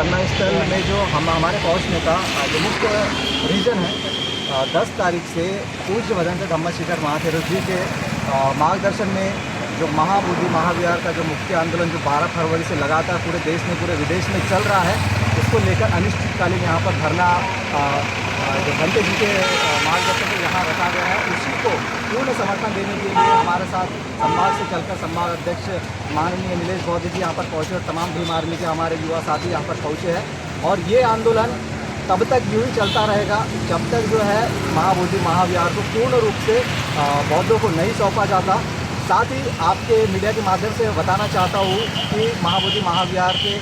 पन्ना स्थल में जो हमारे पहुंचने का जो मुख्य रीज़न है 10 तारीख से पूज्य भदंत धम्म शिखर महाथेरो जी के मार्गदर्शन में जो महाबोधि महाविहार का जो मुख्य आंदोलन जो 12 फरवरी से लगातार पूरे देश में पूरे विदेश में चल रहा है, उसको लेकर अनिश्चितकालीन यहाँ पर धरना जो घंटे जी के मार्गदर्शन में यहाँ रखा गया है, उसी को पूर्ण समर्थन देने के लिए हमारे साथ संभाग से चलकर संभाग अध्यक्ष माननीय नीलेश बौद्ध जी यहाँ पर पहुँचे और तमाम भीम आर्मी के हमारे युवा साथी यहाँ पर पहुँचे हैं। और ये आंदोलन तब तक यूँ ही चलता रहेगा जब तक जो है महाबोधि महाविहार को पूर्ण रूप से बौद्धों को नहीं सौंपा जाता। साथ ही आपके मीडिया के माध्यम से बताना चाहता हूँ कि महाबोधि महाविहार के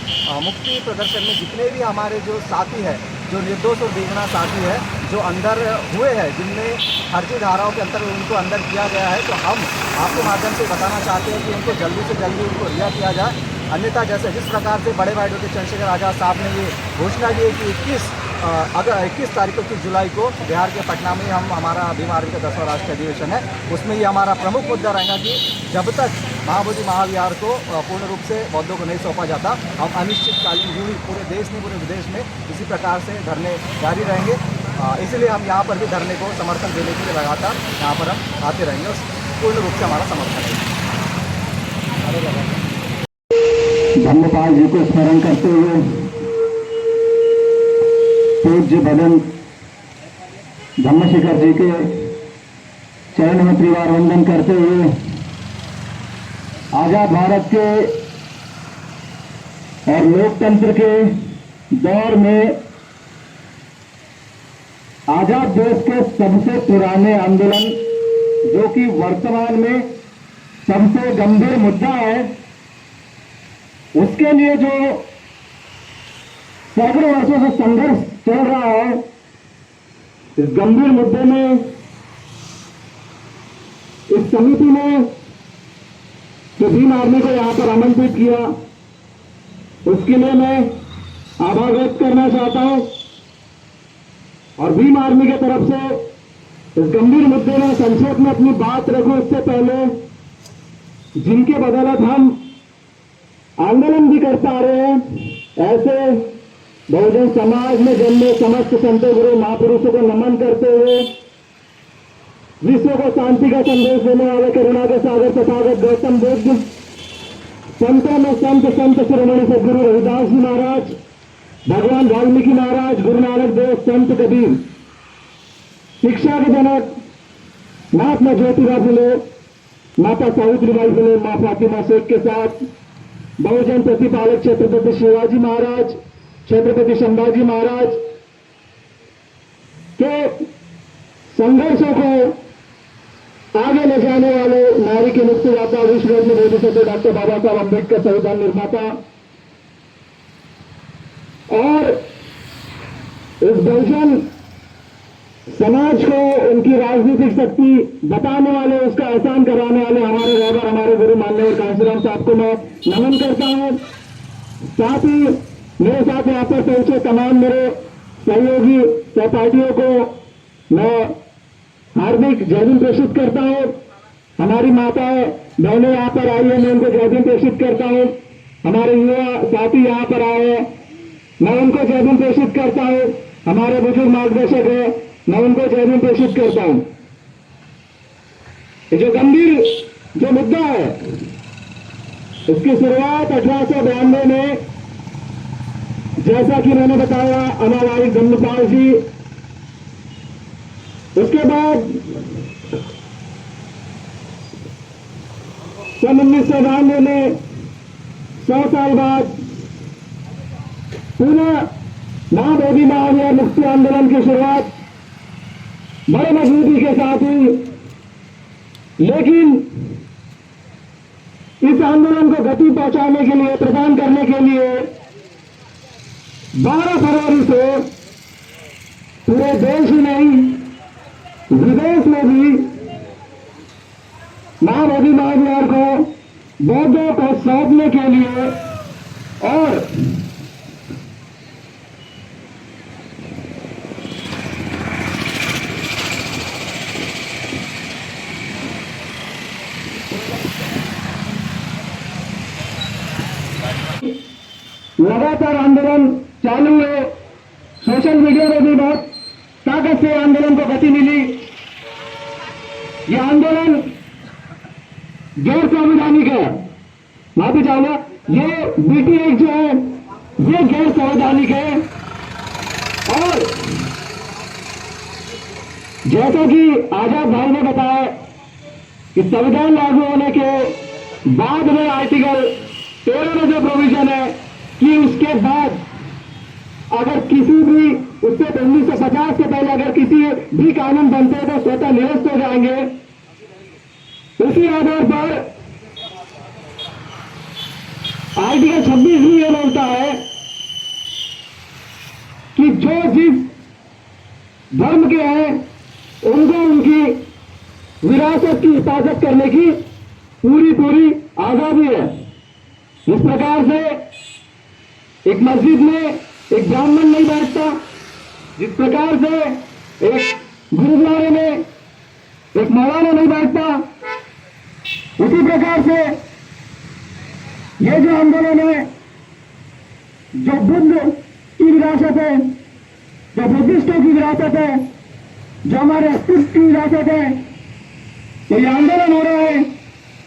मुक्ति प्रदर्शन में जितने भी हमारे जो साथी हैं, जो निर्दोष और बेगुनाह साथी है जो अंदर हुए हैं, जिनमें फर्जी धाराओं के अंतर्गत उनको अंदर किया गया है, तो हम आपके माध्यम से बताना चाहते हैं कि उनको जल्दी से जल्दी उनको रिहा किया जाए। अन्यथा जैसे जिस प्रकार से बड़े भाई डॉक्टर चंद्रशेखर आज़ाद साहब ने ये घोषणा की है कि 21 तारीख को 21 जुलाई को बिहार के पटना में हम हमारा भीम आर्मी का 10वां राष्ट्रीय अधिवेशन है, उसमें ये हमारा प्रमुख मुद्दा रहेगा कि जब तक महाबोधि महाविहार को पूर्ण रूप से बौद्धों को नहीं सौंपा जाता, हम अनिश्चितकालीन यूँ ही पूरे देश में पूरे विदेश में इसी प्रकार से धरने जारी रहेंगे। इसलिए हम यहाँ पर भी धरने को समर्थन देने के लिए लगातार यहाँ पर हम आते रहेंगे और पूर्ण रूप से हमारा समर्थन है। धम्मपाल जी को स्मरण करते हुए पूज्य भदंत धम्मशिखर जी के चरण में त्रिवार वंदन करते हुए आजाद भारत के और लोकतंत्र के दौर में आजाद देश के सबसे पुराने आंदोलन, जो कि वर्तमान में सबसे गंभीर मुद्दा है, उसके लिए जो सैकड़ों वर्षों से संघर्ष चल रहा है, इस गंभीर मुद्दे में इस समिति ने जो भीम आर्मी को यहां पर आमंत्रित किया, उसके लिए मैं आभार व्यक्त करना चाहता हूं। और भीम आर्मी की तरफ से इस गंभीर मुद्दे में संक्षेप में अपनी बात रखूं, इससे पहले जिनके बदौलत हम आंदोलन भी कर पा रहे हैं, ऐसे बहुजन समाज में जन्मे समस्त संतों गुरु महापुरुषों को नमन करते हुए विश्व को शांति का संदेश देने वाले करुणा के सागर तथागत गौतम बुद्ध, संतों में संत शिरोमणि सदगुरु रविदास जी महाराज, भगवान वाल्मीकि महाराज, गुरु नानक देव, संत कबीर, शिक्षा के जनक महात्मा ज्योतिबा फुले, माता सावित्रीबाई फुले, मां फातिमा शेख के साथ बहुजन प्रतिपालक छत्रपति शिवाजी महाराज, छत्रपति संभाजी महाराज के संघर्षों को आगे ले जाने वाले नारी के मुक्तिदाता, विश्व रत्न बोधिसत्व डॉक्टर बाबा साहब अम्बेडकर संविधान निर्माता और इस बहुजन समाज को उनकी राजनीतिक शक्ति बताने वाले, उसका आसान कराने वाले हमारे रहबर, हमारे गुरु मान्यवर कांशीराम साहब को मैं नमन करता हूं। साथ ही मेरे साथ यहाँ पर पहुंचे तमाम मेरे सहयोगी सहपाठियों को मैं हार्दिक जय भीम प्रेषित करता हूं। हमारी माताएं बहनें यहाँ पर आई है, मैं उनको जय भीम प्रेषित करता हूं। हमारे युवा साथी यहाँ पर आए हैं, मैं उनको जय भीम प्रेषित करता हूं। हमारे बुजुर्ग मार्गदर्शक है, मैं उनको जय भीम प्रेषित करता हूं। ये जो गंभीर जो मुद्दा है, इसकी शुरुआत 1892 में, जैसा कि मैंने बताया, अनावाई धम्मपाल जी, उसके बाद सन 1992 में 100 साल बाद पुनः महाबोधि महाविहार मुक्ति आंदोलन की शुरुआत बड़े मजबूती के साथ हुई। लेकिन इस आंदोलन को गति पहुंचाने के लिए, प्रदान करने के लिए 12 फरवरी से पूरे देश ही नहीं विदेश में भी महाबोधि महाविहार को बौद्धों को सौंपने के लिए और लगातार आंदोलन मीडिया में भी बहुत ताकत से आंदोलन को गति मिली। ये आंदोलन गैर संवैधानिक है, माफी चाहूंगा, ये बीटी एक्ट जो है ये गैर संवैधानिक है। और जैसा कि आजाद भाई ने बताया कि संविधान लागू होने के बाद में आर्टिकल 13 में जो प्रोविजन है कि उसके बाद अगर किसी भी उससे 1950 से पहले अगर किसी भी कानून बनते हैं तो स्वतः निरस्त हो जाएंगे। उसी आधार पर आर्टिकल 26 भी ये बोलता है कि जो जिस धर्म के हैं उनको उनकी विरासत की हिफाजत करने की पूरी आजादी है। इस प्रकार से एक मस्जिद में एक ब्राह्मण नहीं बैठता, जिस प्रकार से एक गुरुद्वारे में एक मौलाना नहीं बैठता, उसी प्रकार से ये जो आंदोलन है, जो बुद्ध की विरासत है, जो बुद्धिस्टों की विरासत है, जो हमारे अस्तित्व की विरासत है, तो ये आंदोलन हो रहा है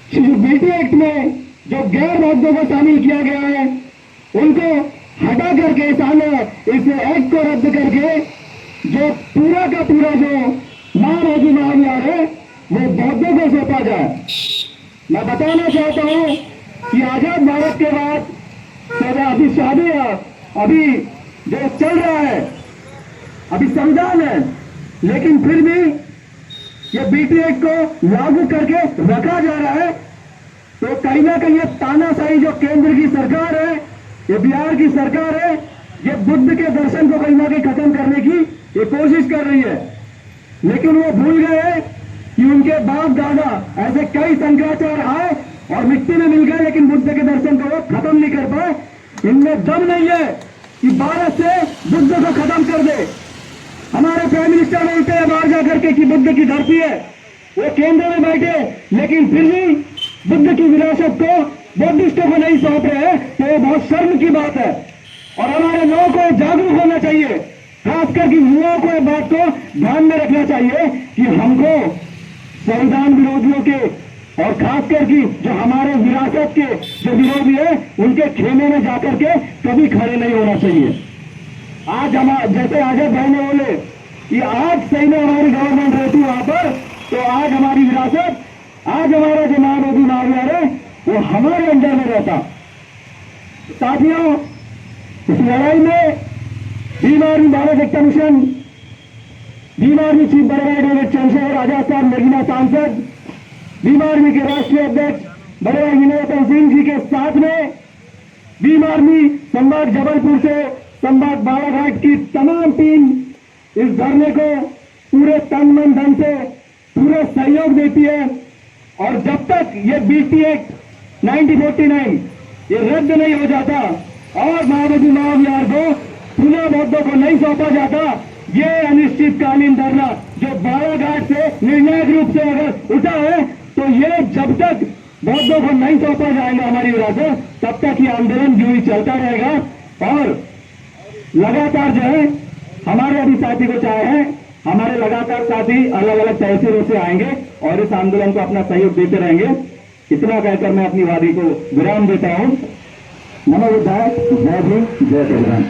कि जो बीटी एक्ट में जो गैर बौद्धों को शामिल किया गया है उनको हटा करके इस एक्ट को रद्द करके जो पूरा का पूरा जो महाबोधि महाविहार है वो बौद्धों को सौंपा जाए। मैं बताना चाहता हूं कि आजाद भारत के बाद अभी शादी अभी जो चल रहा है, अभी संविधान है, लेकिन फिर भी ये बीटी एक्ट को लागू करके रखा जा रहा है। तो कहीं ना कहीं ये तानाशाही जो केंद्र की सरकार है, ये बिहार की सरकार है, ये बुद्ध के दर्शन को कहीं ना कहीं खत्म करने की ये कोशिश कर रही है। लेकिन वो भूल गए हैं कि उनके बाप दादा ऐसे कई शंकराचार्य आए और मिट्टी में मिल गए, लेकिन बुद्ध के दर्शन को वो खत्म नहीं कर पाए। इनमें दम नहीं है कि भारत से बुद्ध को खत्म कर दे। हमारे प्राइम मिनिस्टर बोलते हैं बाहर जाकर के कि बुद्ध की धरती है, वो केंद्र में बैठे, लेकिन फिर भी बुद्ध की विरासत को बुद्धिस्टों को नहीं सौंप रहे हैं, तो ये बहुत शर्म की बात है। और हमारे लोगों को जागरूक होना चाहिए, खासकर कि युवाओं को इस बात को ध्यान में रखना चाहिए कि हमको संविधान विरोधियों के और खासकर कि जो हमारे विरासत के जो विरोधी है उनके खेमे में जाकर के कभी खड़े नहीं होना चाहिए। आज हम जैसे आजाद भाई ने बोले कि आज सही में हमारी गवर्नमेंट रहती वहां पर, तो आज हमारी विरासत, आज हमारा जो महाबोधि महाविहार है वो हमारे अंदर में रहता। साथियों, इस लड़ाई में भीम आर्मी भारत एकता मिशन, भीम आर्मी चीफ बड़े भाई डेविड चंद्रशेखर आजाद साहब नगीना सांसद, भीम आर्मी के राष्ट्रीय अध्यक्ष बड़े भाई विनय रतन सिंह जी के साथ में भीम आर्मी संभाग जबलपुर से संभाग बालाघाट की तमाम टीम इस धरने को पूरे तन मन धन से पूरे सहयोग देती है। और जब तक ये बीटी एक्ट 1949 ये रद्द नहीं हो जाता और महाबोधि महाविहार को पुनः बौद्धों को नहीं सौंपा जाता, ये अनिश्चितकालीन धरना जो बालाघाट से निर्णायक रूप से अगर उठा है, तो ये जब तक बौद्धों को नहीं सौंपा जाएगा हमारी विरासत, तब तक ये आंदोलन यूं ही चलता रहेगा। और लगातार जो है हमारे अभी साथी को चाहे हैं, हमारे लगातार साथी अलग अलग तहसीलों से आएंगे और इस आंदोलन को अपना सहयोग देते रहेंगे। इतना कहकर मैं अपनी वादी को विराम देता हूं। नमो बुद्धाय, जय भीम, जय श्रीराम।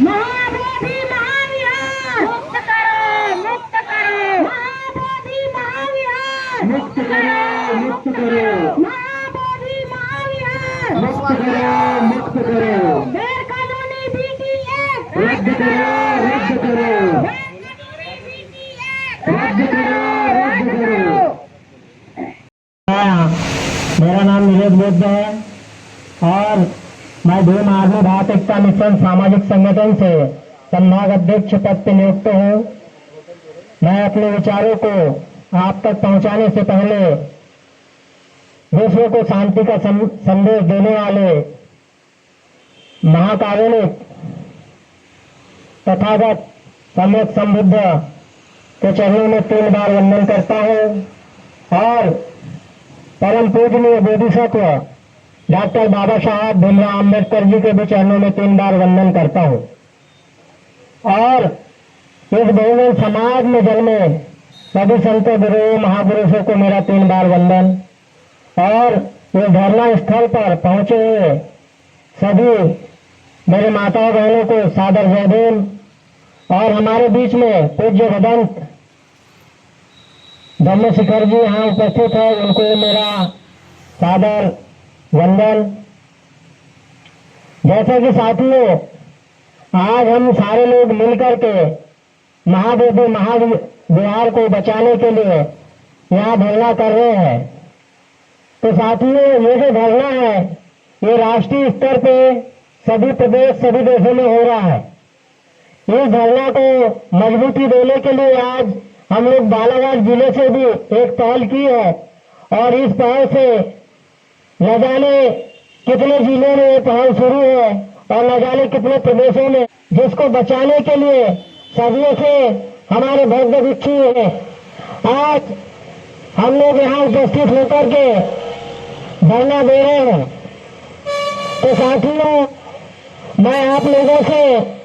महाबोधि महाविहार मुक्त करो, मुक्त करो। महाबोधि महाविहार मुक्त करो, मुक्त करो, महाबोधि महाविहार मुक्त करो, मुक्त करो, गैर कानूनी बीटी एक्ट रद्द करो, रद्द करो, गैर कानूनी बीटी एक्ट रद्द करो, रद्द करो। मेरा नाम नीरज बुद्ध है और मैं भीम आर्मी भारत एकता मिशन सामाजिक संगठन से संभाग अध्यक्ष पद पर नियुक्त हूँ। मैं अपने विचारों को आप तक पहुँचाने से पहले विश्व को शांति का संदेश देने वाले महाकारुणिक तथागत सम्यक संबुद्ध के चरणों में 3 बार वंदन करता हूँ और परम पूजनीय बोधिसत्व डॉक्टर बाबा साहब भीमराव अम्बेडकर जी के भी चरणों में 3 बार वंदन करता हूँ। और इस बहुजन समाज में जन्मे सभी संतों गुरुओं महापुरुषों को मेरा 3 बार वंदन। और इस धरना स्थल पर पहुंचे हुए सभी मेरे माताओं बहनों को सादर जय भीम। और हमारे बीच में पूज्य भदंत धम्मशिखर जी यहाँ उपस्थित है, उनको मेरा सादर वंदन। जैसा कि साथियों, आज हम सारे लोग मिलकर के महाबोधि महाविहार को बचाने के लिए यहाँ धरना कर रहे हैं। तो साथियों, ये जो धरना है ये राष्ट्रीय स्तर पे सभी प्रदेश सभी देशों में हो रहा है। इस धरना को मजबूती देने के लिए आज हम लोग बालाघाट जिले से भी एक पहल की है और इस पहल से न जाने कितने जिलों में ये पहल शुरू है और न जाने कितने प्रदेशों में, जिसको बचाने के लिए सदियों से हमारे भक्त भिक्षु हैं। आज हम लोग यहाँ उपस्थित होकर के धरना दे रहे हैं। तो साथियों, मैं आप लोगों से